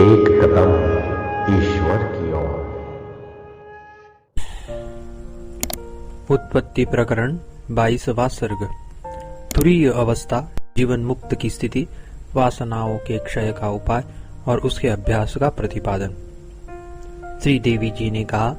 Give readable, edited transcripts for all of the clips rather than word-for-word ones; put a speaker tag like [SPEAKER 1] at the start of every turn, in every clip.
[SPEAKER 1] एक कदम ईश्वर की ओर।
[SPEAKER 2] उत्पत्ति प्रकरण 22वां सर्ग। तुरीय अवस्था, जीवन मुक्त की स्थिति, वासनाओं के क्षय का उपाय और उसके अभ्यास का प्रतिपादन। श्री देवी जी ने कहा,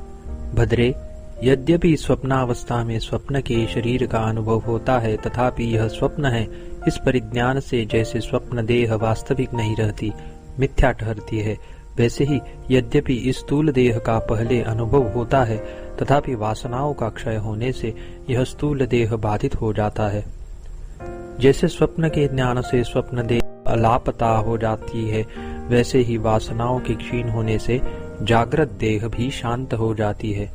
[SPEAKER 2] भद्रे, यद्यपि स्वप्नावस्था में स्वप्न के शरीर का अनुभव होता है, तथापि यह स्वप्न है, इस परिज्ञान से जैसे स्वप्न देह वास्तविक नहीं रहती, मिथ्या ठहरती है, वैसे ही यद्यपि इस स्थूल देह का पहले अनुभव होता है, तथापि वासनाओं का क्षय होने से यह स्थूल देह बाधित हो जाता है। जैसे स्वप्न के ज्ञान से स्वप्न देह अलापता हो जाती है, वैसे ही वासनाओं के क्षीण होने से जागृत देह भी शांत हो जाती है।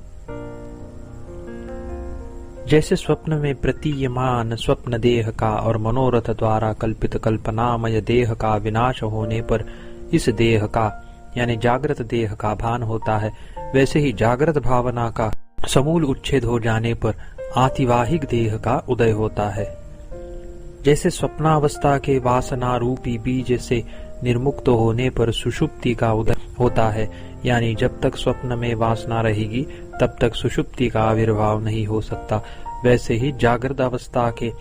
[SPEAKER 2] जैसे स्वप्न में प्रतीयमान स्वप्न देह का और मनोरथ द्वारा कल्पित कल्पनामय देह का विनाश होने पर इस देह का यानी जागृत देह का भान होता है, वैसे ही जागृत भावना का समूल उच्छेद हो जाने पर आतिवाहिक देह का उदय होता है। जैसे स्वप्नावस्था के वासना रूपी बीज से निर्मुक्त होने पर सुषुप्ति का उदय होता है, यानी जब तक स्वप्न में वासना रहेगी तब तक सुषुप्ति का आविर्भाव नहीं हो सकता, वैसे ही जागृत अवस्था के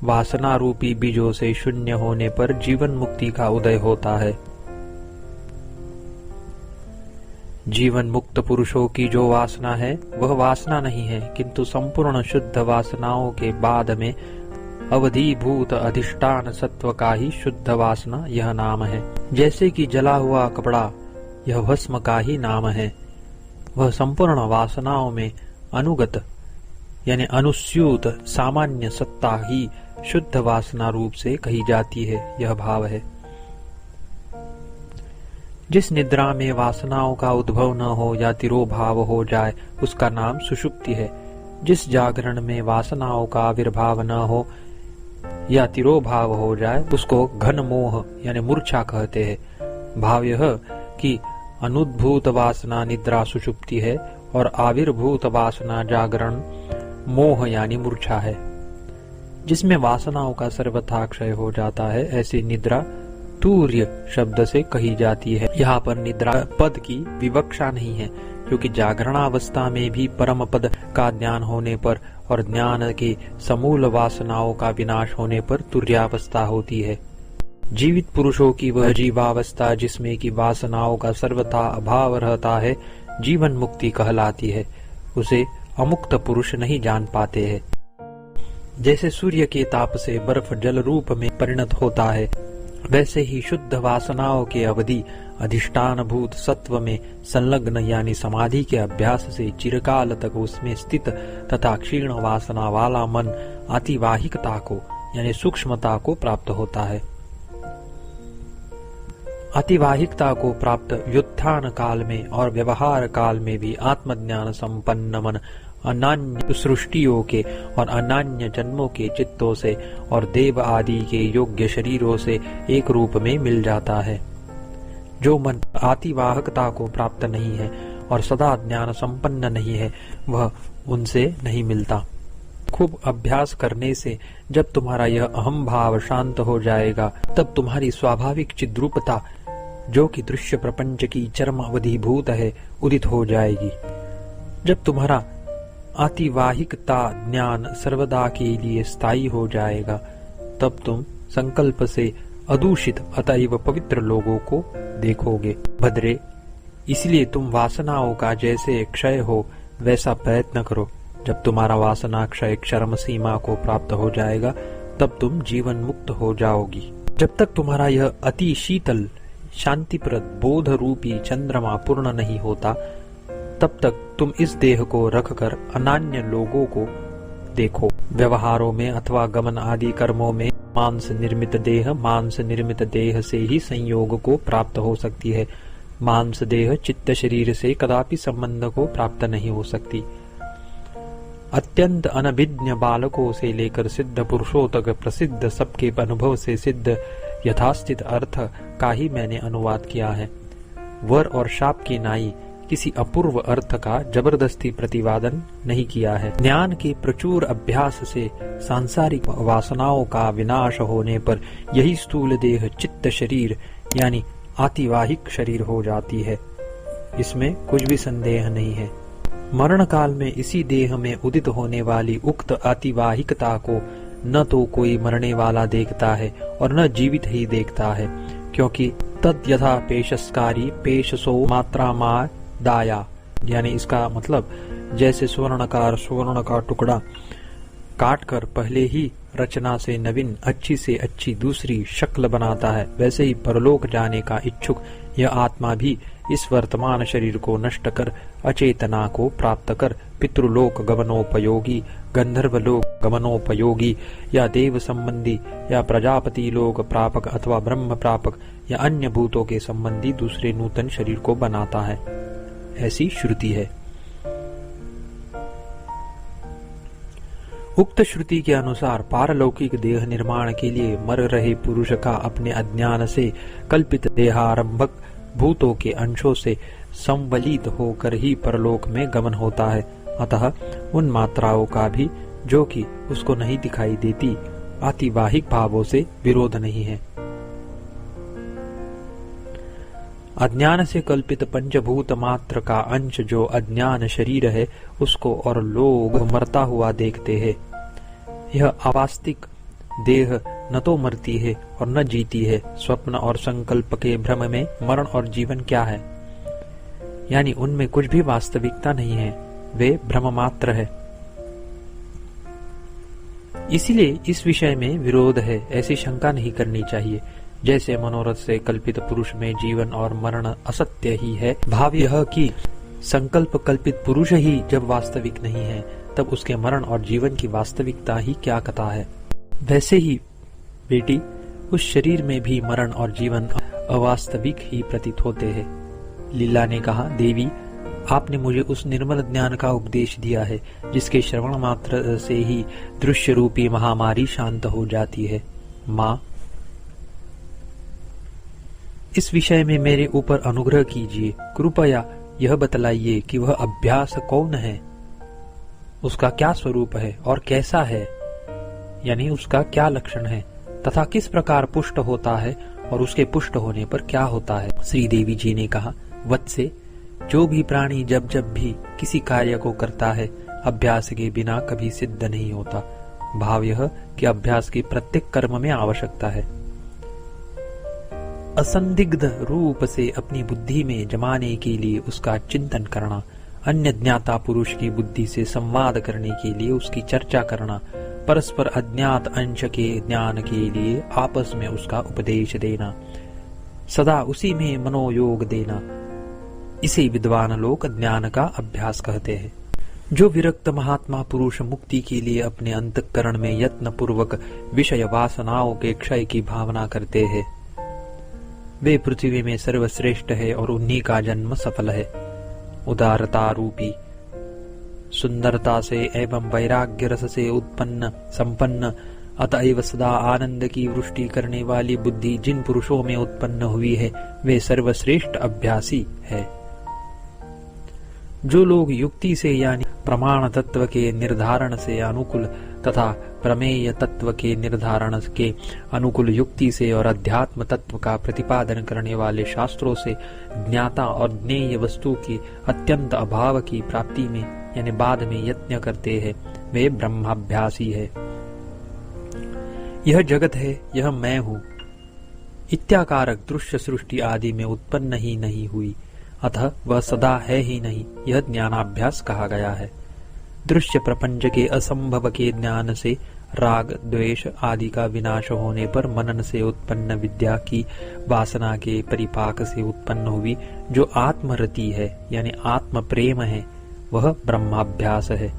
[SPEAKER 2] वासना रूपी बीजों से शून्य होने पर जीवन मुक्ति का उदय होता है। जीवन मुक्त पुरुषों की जो वासना है वह वासना नहीं है, किंतु संपूर्ण शुद्ध वासनाओं के बाद में अवधिभूत अधिष्ठान सत्व का ही शुद्ध वासना यह नाम है। जैसे कि जला हुआ कपड़ा यह भस्म का ही नाम है, वह संपूर्ण वासनाओं में अनुगत यानी अनुस्यूत सामान्य सत्ता ही शुद्ध वासना रूप से कही जाती है, यह भाव है। जिस निद्रा में वासनाओं का उद्भव न हो या तिरोभाव हो जाए उसका नाम सुषुप्ति है। जिस जागरण में वासनाओं का आविर्भाव न हो या तिरोभाव हो जाए उसको घन मोह यानी मूर्छा कहते हैं। भाव यह कि अनुद्भूत वासना निद्रा सुषुप्ति है और आविर्भूत वासना जागरण मोह यानी मूर्छा है। जिसमें वासनाओं का सर्वथा क्षय हो जाता है, ऐसी निद्रा तूर्य शब्द से कही जाती है। यहाँ पर निद्रा पद की विवक्षा नहीं है, क्योंकि जागरणावस्था में भी परम पद का ज्ञान होने पर और ज्ञान के समूल वासनाओं का विनाश होने पर तुर्यावस्था होती है। जीवित पुरुषों की वह जीवावस्था जिसमें की वासनाओं का सर्वथा अभाव रहता है, जीवन मुक्ति कहलाती है। उसे अमुक्त पुरुष नहीं जान पाते हैं। जैसे सूर्य के ताप से बर्फ जल रूप में परिणत होता है, वैसे ही शुद्ध वासनाओं के अवधि अधिष्ठान भूत सत्व में संलग्न यानी समाधि के अभ्यास से चिरकाल तक उसमें स्थित तथा क्षीण वासना वाला मन अतिवाहिकता को यानी सूक्ष्मता को प्राप्त होता है। अतिवाहिकता को प्राप्त व्युत्थान काल में और व्यवहार काल में भी आत्मज्ञान संपन्न मन अनान्य सृष्टियों के और अनान्य जन्मों के चित्तों से और देव आदि के योग्य शरीरों से एक रूप में मिल जाता है। जो मन आतिवाहकता को प्राप्त नहीं है और सदा ज्ञान संपन्न नहीं है, वह उनसे नहीं मिलता। खूब अभ्यास करने से जब तुम्हारा यह अहम भाव शांत हो जाएगा, तब तुम्हारी स्वाभाविक चिद्रूपता, जो कि दृश्य प्रपंच की चरम अवधिभूत है, उदित हो जाएगी। जब तुम्हारा आतिवाहिकता ज्ञान सर्वदा के लिए स्थायी हो जाएगा, तब तुम संकल्प से अदूषित अतएव पवित्र लोगों को देखोगे। भद्रे, इसलिए तुम वासनाओं का जैसे क्षय हो वैसा प्रयत्न करो। जब तुम्हारा वासना क्षय चरम सीमा को प्राप्त हो जाएगा, तब तुम जीवन मुक्त हो जाओगी। जब तक तुम्हारा यह अति शीतल शांतिप्रद बोध रूपी चंद्रमा पूर्ण नहीं होता, तब तक तुम इस देह को रखकर अनान्य लोगों को देखो। व्यवहारों में अथवा गमन आदि कर्मों में मांस निर्मित देह से ही संयोग को प्राप्त हो सकती है। मांस देह चित्त शरीर से कदापि संबंध को प्राप्त नहीं हो सकती। अत्यंत अनभिज्ञ बालकों से लेकर सिद्ध पुरुषों तक प्रसिद्ध सबके अनुभव से सिद्ध यथास्थित अर्थ का ही मैंने अनुवाद किया है। वर और शाप की नाई किसी अपूर्व अर्थ का जबरदस्ती प्रतिवादन नहीं किया है। ज्ञान के प्रचुर अभ्यास से सांसारिक वासनाओं का विनाश होने पर यही स्थूल देह चित्त शरीर यानी आतिवाहिक शरीर हो जाती है, इसमें कुछ भी संदेह नहीं है। मरण काल में इसी देह में उदित होने वाली उक्त आतिवाहिकता को न तो कोई मरने वाला देखता है और न जीवित ही देखता है, क्योंकि तद यथा पेशस्कारी पेशसो मात्रा मा दाया, यानी इसका मतलब जैसे स्वर्णकार स्वर्ण का टुकड़ा काटकर पहले ही रचना से नवीन अच्छी से अच्छी दूसरी शक्ल बनाता है, वैसे ही परलोक जाने का इच्छुक यह आत्मा भी इस वर्तमान शरीर को नष्ट कर अचेतना को प्राप्त कर पितृलोक गमनोपयोगी, गंधर्वलोक गमनोपयोगी या देव संबंधी या प्रजापति लोक प्रापक अथवा ब्रह्म प्रापक या अन्य भूतों के संबंधी दूसरे नूतन शरीर को बनाता है, ऐसी श्रुति है। उक्त श्रुति के अनुसार पारलौकिक देह निर्माण के लिए मर रहे पुरुष का अपने अज्ञान से कल्पित देहारंभक भूतों के अंशों से संवलित होकर ही परलोक में गमन होता है। अतः उन मात्राओं का भी, जो कि उसको नहीं दिखाई देती, आतिवाहिक भावों से विरोध नहीं है। अज्ञान से कल्पित पंचभूत मात्र का अंश जो अज्ञान शरीर है, उसको और लोग मरता हुआ देखते हैं। यह अवास्तविक देह न तो मरती है और न जीती है। स्वप्न और संकल्प के भ्रम में मरण और जीवन क्या है, यानी उनमें कुछ भी वास्तविकता नहीं है, वे भ्रम मात्र है। इसीलिए इस विषय में विरोध है, ऐसी शंका नहीं करनी चाहिए। जैसे मनोरथ से कल्पित पुरुष में जीवन और मरण असत्य ही है, भाव यह कि संकल्प कल्पित पुरुष ही जब वास्तविक नहीं है, तब उसके मरण और जीवन की वास्तविकता ही क्या कथा है। वैसे ही बेटी, उस शरीर में भी मरण और जीवन अवास्तविक ही प्रतीत होते हैं। लीला ने कहा, देवी, आपने मुझे उस निर्मल ज्ञान का उपदेश दिया है जिसके श्रवण मात्र से ही दृश्य रूपी महामारी शांत हो जाती है। माँ, इस विषय में मेरे ऊपर अनुग्रह कीजिए। कृपया यह बतलाइए कि वह अभ्यास कौन है, उसका क्या स्वरूप है और कैसा है, यानी उसका क्या लक्षण है तथा किस प्रकार पुष्ट होता है और उसके पुष्ट होने पर क्या होता है। श्री देवी जी ने कहा, वत्से, जो भी प्राणी जब जब भी किसी कार्य को करता है, अभ्यास के बिना कभी सिद्ध नहीं होता। भाव यह कि अभ्यास की प्रत्येक कर्म में आवश्यकता है। असंदिग्ध रूप से अपनी बुद्धि में जमाने के लिए उसका चिंतन करना, अन्य ज्ञाता पुरुष की बुद्धि से संवाद करने के लिए उसकी चर्चा करना, परस्पर अज्ञात अंश के ज्ञान के लिए आपस में उसका उपदेश देना, सदा उसी में मनोयोग देना, इसे विद्वान लोग ज्ञान का अभ्यास कहते हैं। जो विरक्त महात्मा पुरुष मुक्ति के लिए अपने अंतःकरण में यत्न पूर्वक विषय वासनाओं के क्षय की भावना करते हैं, वे पृथ्वी में सर्वश्रेष्ठ है और उन्हीं का जन्म सफल है। उदारता रूपी सुंदरता से एवं वैराग्य रस से उत्पन्न संपन्न, अतएव सदा आनंद की वृष्टि करने वाली बुद्धि जिन पुरुषों में उत्पन्न हुई है, वे सर्वश्रेष्ठ अभ्यासी है। जो लोग युक्ति से यानी प्रमाण तत्व के निर्धारण से अनुकूल तथा प्रमेय तत्व के निर्धारण के अनुकूल युक्ति से और अध्यात्म तत्व का प्रतिपादन करने वाले शास्त्रों से ज्ञाता और ज्ञेय वस्तु के अत्यंत अभाव की प्राप्ति में यानी बाद में यत्न करते हैं, वे ब्रह्माभ्यासी है। यह जगत है, यह मैं हूँ इत्याकारक दृश्य सृष्टि आदि में उत्पन्न ही नहीं हुई, अतः वह सदा है ही नहीं, यह ज्ञानाभ्यास कहा गया है। दृश्य प्रपंच के असंभव के ज्ञान से राग द्वेष आदि का विनाश होने पर मनन से उत्पन्न विद्या की वासना के परिपाक से उत्पन्न हुई जो आत्मरति है यानी आत्म प्रेम है, वह ब्रह्माभ्यास है।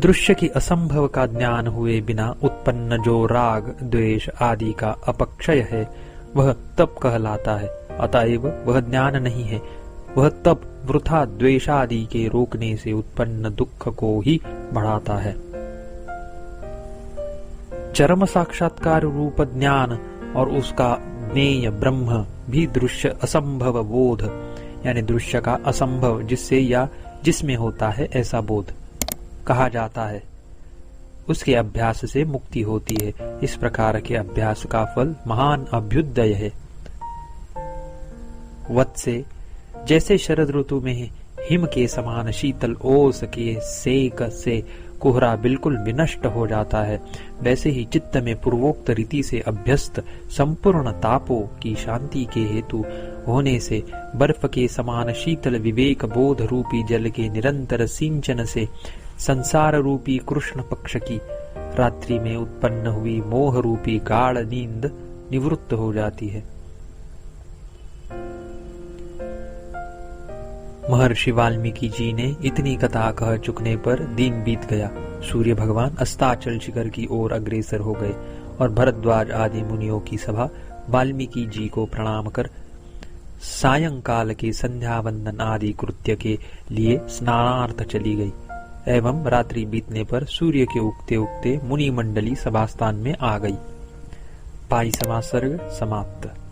[SPEAKER 2] दृश्य की असंभव का ज्ञान हुए बिना उत्पन्न जो राग द्वेष आदि का अपक्षय है, वह तप कहलाता है। अतएव वह ज्ञान नहीं है, वह तप वृथा द्वेषादि के रोकने से उत्पन्न दुख को ही बढ़ाता है। चरम साक्षात्कार रूप ज्ञान और उसका ज्ञेय ब्रह्म भी दृश्य असंभव बोध यानी दृश्य का असंभव जिससे या जिसमें होता है ऐसा बोध कहा जाता है। उसके अभ्यास से मुक्ति होती है। इस प्रकार के अभ्यास का फल महान अभ्युदय है। वत्से, जैसे शरद ऋतु में हिम के समान शीतल ओस के सेक से कोहरा बिल्कुल विनष्ट हो जाता है, वैसे ही चित्त में पूर्वोक्त रीति से अभ्यस्त संपूर्ण तापों की शांति के हेतु होने से बर्फ के समान शीतल विवेक बोध रूपी जल के निरंतर सिंचन से संसार रूपी कृष्ण पक्ष की रात्रि में उत्पन्न हुई मोह रूपी गाढ़ नींद निवृत्त हो जाती है। महर्षि वाल्मीकि जी ने इतनी कथा कह चुकने पर दिन बीत गया। सूर्य भगवान अस्ताचल शिखर की ओर अग्रसर हो गए और भरद्वाज आदि मुनियों की सभा वाल्मीकि जी को प्रणाम कर सायंकाल के संध्या वंदन आदि कृत्य के लिए स्नानार्थ चली गई एवं रात्रि बीतने पर सूर्य के उगते उगते मुनि मंडली सभास्थान में आ गई। 22वां सर्ग समाप्त।